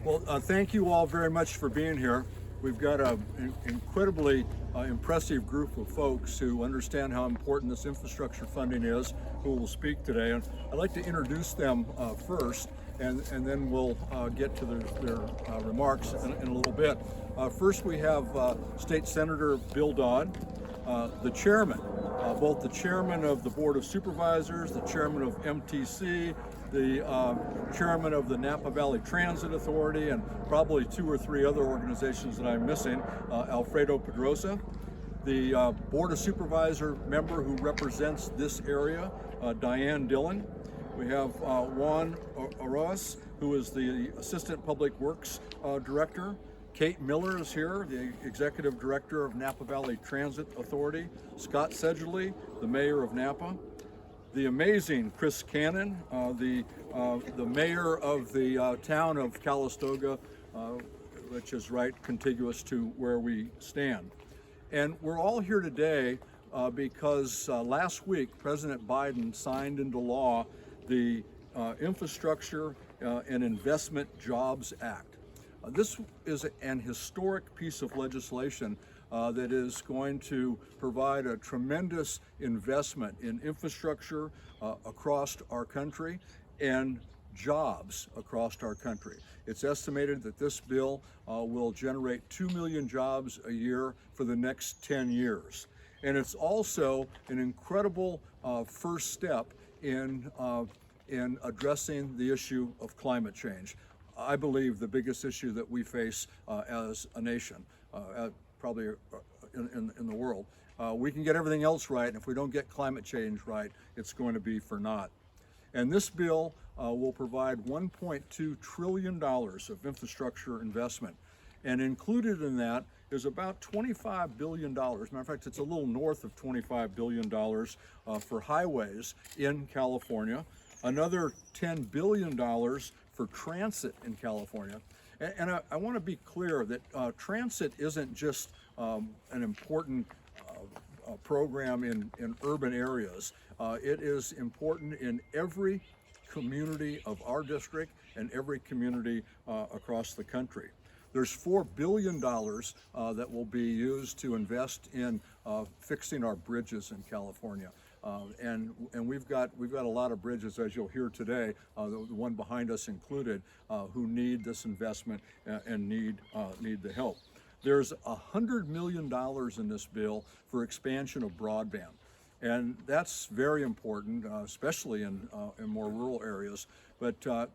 Well, thank you all very much for being here. We've got an incredibly impressive group of folks who understand how important this infrastructure funding is, who will speak today. And I'd like to introduce them first, and then we'll get to their remarks in a little bit. First, we have State Senator Bill Dodd, the chairman, both the chairman of the Board of Supervisors, the chairman of MTC, the chairman of the Napa Valley Transit Authority, and probably 2 or 3 other organizations that I'm missing, Alfredo Pedroza, the Board of Supervisor member who represents this area, Diane Dillon. We have Juan Arroz, who is the Assistant Public Works Director. Kate Miller is here, the Executive Director of Napa Valley Transit Authority. Scott Sedgley, the Mayor of Napa. The amazing Chris Cannon, the mayor of the town of Calistoga, which is right contiguous to where we stand. And we're all here today because last week President Biden signed into law the Infrastructure and Investment Jobs Act. This is an historic piece of legislation that is going to provide a tremendous investment in infrastructure across our country and jobs across our country. It's estimated that this bill will generate 2 million jobs a year for the next 10 years. And it's also an incredible first step in addressing the issue of climate change. I believe the biggest issue that we face as a nation, probably in the world. We can get everything else right, and if we don't get climate change right, it's going to be for naught. And this bill will provide $1.2 trillion of infrastructure investment. And included in that is about $25 billion. Matter of fact, it's a little north of $25 billion for highways in California, another $10 billion for transit in California. And I want to be clear that transit isn't just an important program in urban areas. It is important in every community of our district and every community across the country. There's $4 billion that will be used to invest in fixing our bridges in California. And we've got a lot of bridges, as you'll hear today, the one behind us included, who need this investment and need the help. There's $100 million in this bill for expansion of broadband. And that's very important, especially in more rural areas. But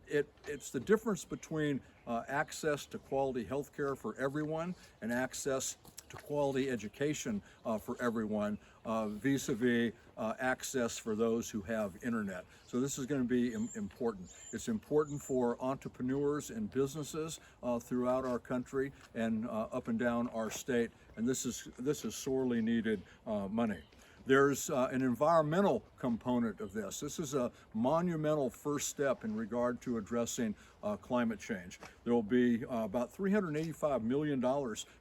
it's the difference between access to quality health care for everyone and access to quality education for everyone, vis-a-vis access for those who have internet. So this is going to be important. It's important for entrepreneurs and businesses throughout our country and up and down our state. And this is sorely needed money. There's an environmental component of this. This is a monumental first step in regard to addressing climate change. There will be about $385 million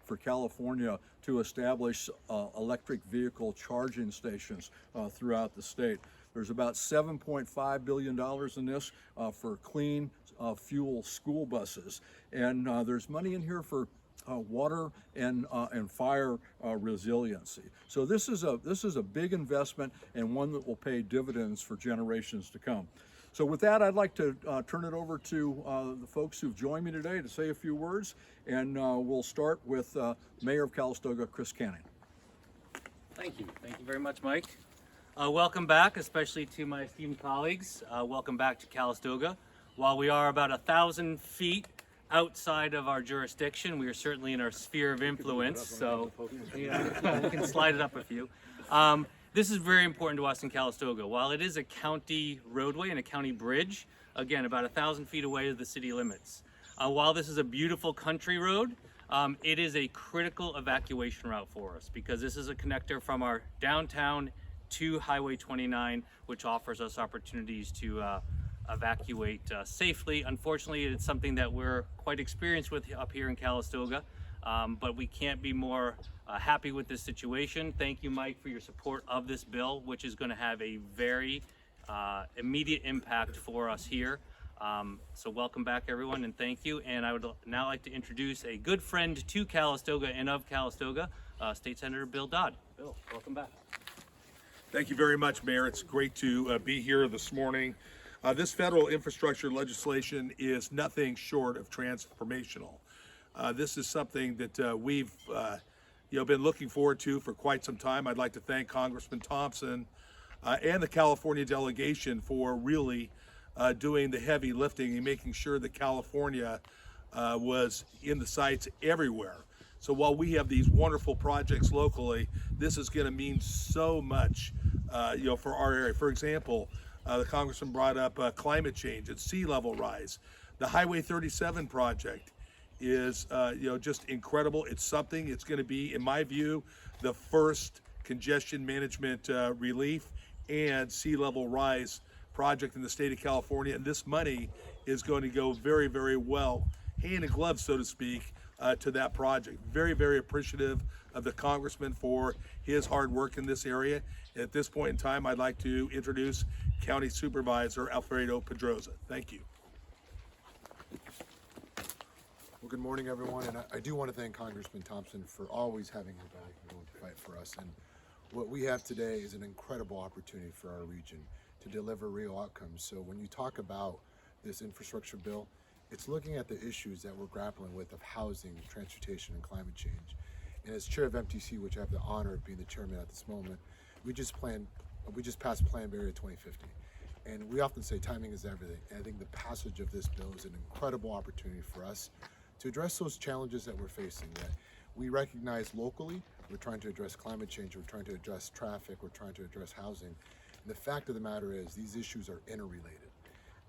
for California to establish electric vehicle charging stations throughout the state. There's about $7.5 billion in this for clean fuel school buses. And there's money in here for water and fire resiliency. So this is a big investment and one that will pay dividends for generations to come. So with that, I'd like to turn it over to the folks who've joined me today to say a few words, and we'll start with Mayor of Calistoga, Chris Cannon. Thank you very much, Mike. Welcome back, especially to my esteemed colleagues. Welcome back to Calistoga. While we are about 1,000 feet outside of our jurisdiction, we are certainly in our sphere of influence, so we can slide it up a few. This is very important to us in Calistoga. While it is a county roadway and a county bridge, again, about 1,000 feet away to the city limits. While this is a beautiful country road, it is a critical evacuation route for us because this is a connector from our downtown to Highway 29, which offers us opportunities to evacuate safely. Unfortunately, it's something that we're quite experienced with up here in Calistoga, but we can't be more happy with this situation. Thank you, Mike, for your support of this bill, which is going to have a very immediate impact for us here. So welcome back, everyone, and thank you. And I would now like to introduce a good friend to Calistoga and of Calistoga, State Senator Bill Dodd. Bill, welcome back. Thank you very much, Mayor. It's great to be here this morning. This federal infrastructure legislation is nothing short of transformational. This is something that we've been looking forward to for quite some time. I'd like to thank Congressman Thompson and the California delegation for really doing the heavy lifting and making sure that California was in the sights everywhere. So while we have these wonderful projects locally, this is going to mean so much, for our area. For example, the Congressman brought up climate change and sea level rise. The Highway 37 project is, just incredible. It's something. It's going to be, in my view, the first congestion management relief and sea level rise project in the state of California. And this money is going to go very, very well, hand in glove, so to speak, to that project. Very, very appreciative of the Congressman for his hard work in this area. At this point in time, I'd like to introduce County Supervisor Alfredo Pedroza. Thank you. Well, good morning, everyone, and I do want to thank Congressman Thompson for always having his back and going to fight for us. And what we have today is an incredible opportunity for our region to deliver real outcomes. So when you talk about this infrastructure bill, it's looking at the issues that we're grappling with of housing, transportation, and climate change. And as chair of MTC, which I have the honor of being the chairman at this moment, we just passed Plan Barrier 2050. And we often say timing is everything. And I think the passage of this bill is an incredible opportunity for us to address those challenges that we're facing, that we recognize locally. We're trying to address climate change, we're trying to address traffic, we're trying to address housing. And the fact of the matter is these issues are interrelated.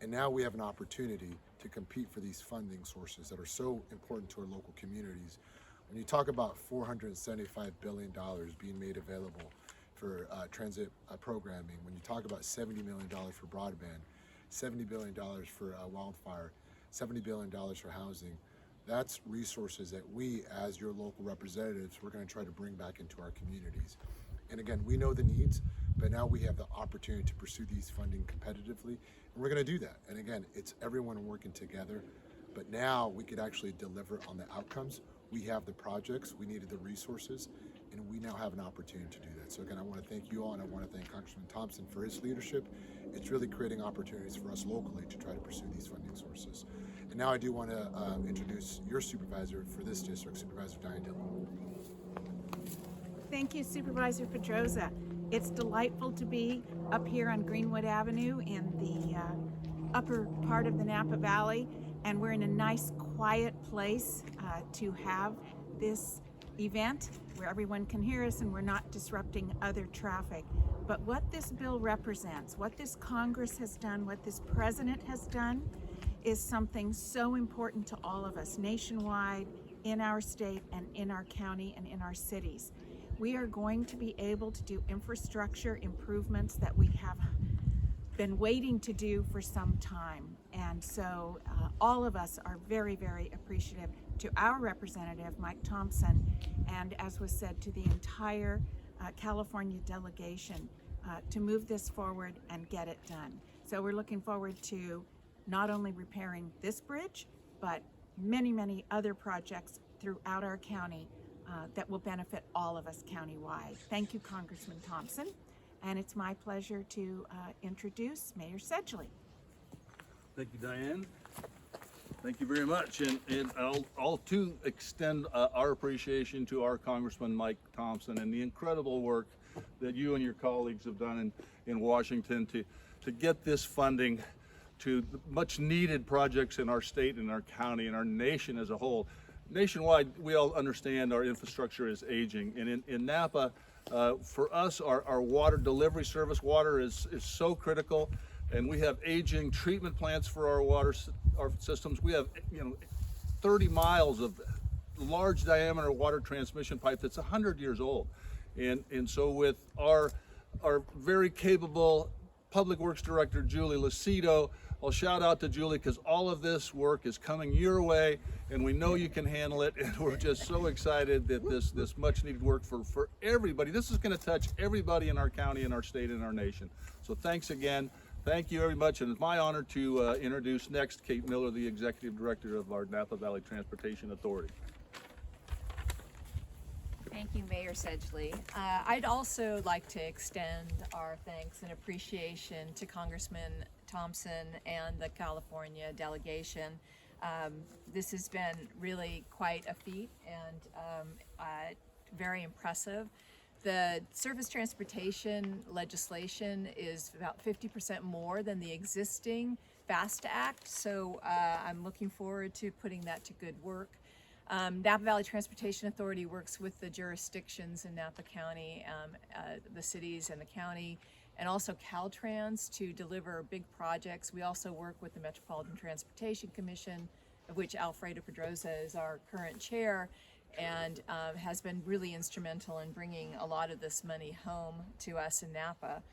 And now we have an opportunity to compete for these funding sources that are so important to our local communities. When you talk about $475 billion being made available for transit programming, when you talk about $70 million for broadband, $70 billion for wildfire, $70 billion for housing, that's resources that we, as your local representatives, we're going to try to bring back into our communities. And again, we know the needs, but now we have the opportunity to pursue these funding competitively, and we're going to do that. And again, it's everyone working together, but now we could actually deliver on the outcomes. We have the projects, we needed the resources, and we now have an opportunity to do that. So again, I want to thank you all, and I want to thank Congressman Thompson for his leadership. It's really creating opportunities for us locally to try to pursue these funding sources. And now I do want to introduce your supervisor for this district, Supervisor Diane Dillon. Thank you, Supervisor Pedroza. It's delightful to be up here on Greenwood Avenue in the upper part of the Napa Valley, and we're in a nice, quiet place to have this event where everyone can hear us and we're not disrupting other traffic. But what this bill represents, what this Congress has done, what this President has done, is something so important to all of us nationwide, in our state and in our county and in our cities. We are going to be able to do infrastructure improvements that we have been waiting to do for some time. And so all of us are very, very appreciative to our representative, Mike Thompson, and as was said, to the entire California delegation to move this forward and get it done. So we're looking forward to not only repairing this bridge, but many, many other projects throughout our county that will benefit all of us countywide. Thank you, Congressman Thompson. And it's my pleasure to introduce Mayor Sedgley. Thank you, Diane. Thank you very much. And I'll too extend our appreciation to our Congressman Mike Thompson and the incredible work that you and your colleagues have done in Washington to get this funding to much needed projects in our state and our county and our nation as a whole. Nationwide, we all understand our infrastructure is aging, and in Napa, for us, our water delivery service, water is so critical, and we have aging treatment plants for our systems. We have 30 miles of large diameter water transmission pipe that's 100 years old, and so with our very capable Public Works Director Julie Lucido, I'll shout out to Julie because all of this work is coming your way, and we know you can handle it, and we're just so excited that this much needed work for everybody. This is going to touch everybody in our county, in our state, and our nation. So thanks again. Thank you very much, and it's my honor to introduce next Kate Miller, the Executive Director of our Napa Valley Transportation Authority. Thank you, Mayor Sedgley. I'd also like to extend our thanks and appreciation to Congressman Thompson and the California delegation. This has been really quite a feat and very impressive. The surface transportation legislation is about 50% more than the existing FAST Act, so I'm looking forward to putting that to good work. Napa Valley Transportation Authority works with the jurisdictions in Napa County, the cities and the county, and also Caltrans to deliver big projects. We also work with the Metropolitan Transportation Commission, of which Alfredo Pedroza is our current chair, and has been really instrumental in bringing a lot of this money home to us in Napa.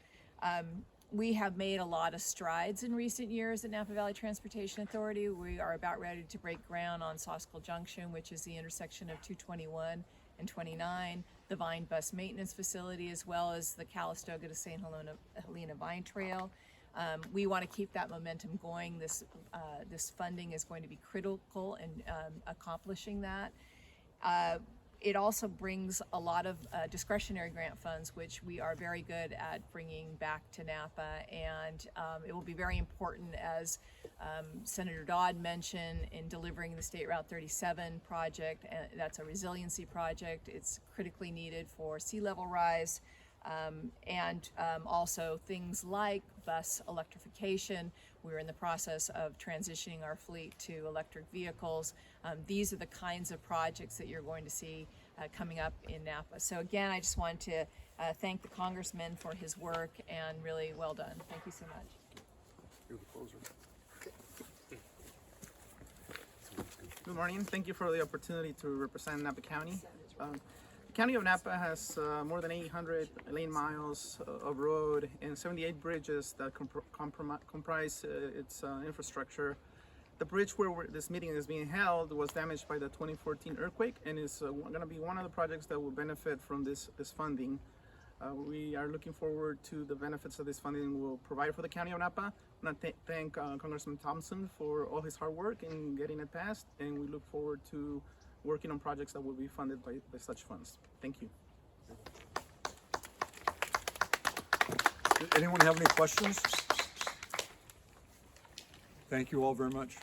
We have made a lot of strides in recent years at Napa Valley Transportation Authority. We are about ready to break ground on Sauckel Junction, which is the intersection of 221 and 29, the Vine Bus Maintenance Facility, as well as the Calistoga to St. Helena Vine Trail. We want to keep that momentum going. This funding is going to be critical in accomplishing that. It also brings a lot of discretionary grant funds, which we are very good at bringing back to Napa, and it will be very important, as Senator Dodd mentioned, in delivering the State Route 37 project. That's a resiliency project. It's critically needed for sea level rise, and also things like bus electrification. We're in the process of transitioning our fleet to electric vehicles. These are the kinds of projects that you're going to see coming up in Napa. So again, I just want to thank the Congressman for his work, and really well done. Thank you so much. Good morning. Thank you for the opportunity to represent Napa County. The County of Napa has more than 800 lane miles of road and 78 bridges that comprise its infrastructure. The bridge where this meeting is being held was damaged by the 2014 earthquake, and is going to be one of the projects that will benefit from this funding. We are looking forward to the benefits that this funding will provide for the County of Napa. I want to thank Congressman Thompson for all his hard work in getting it passed, and we look forward to working on projects that will be funded by such funds. Thank you. Did anyone have any questions? Thank you all very much.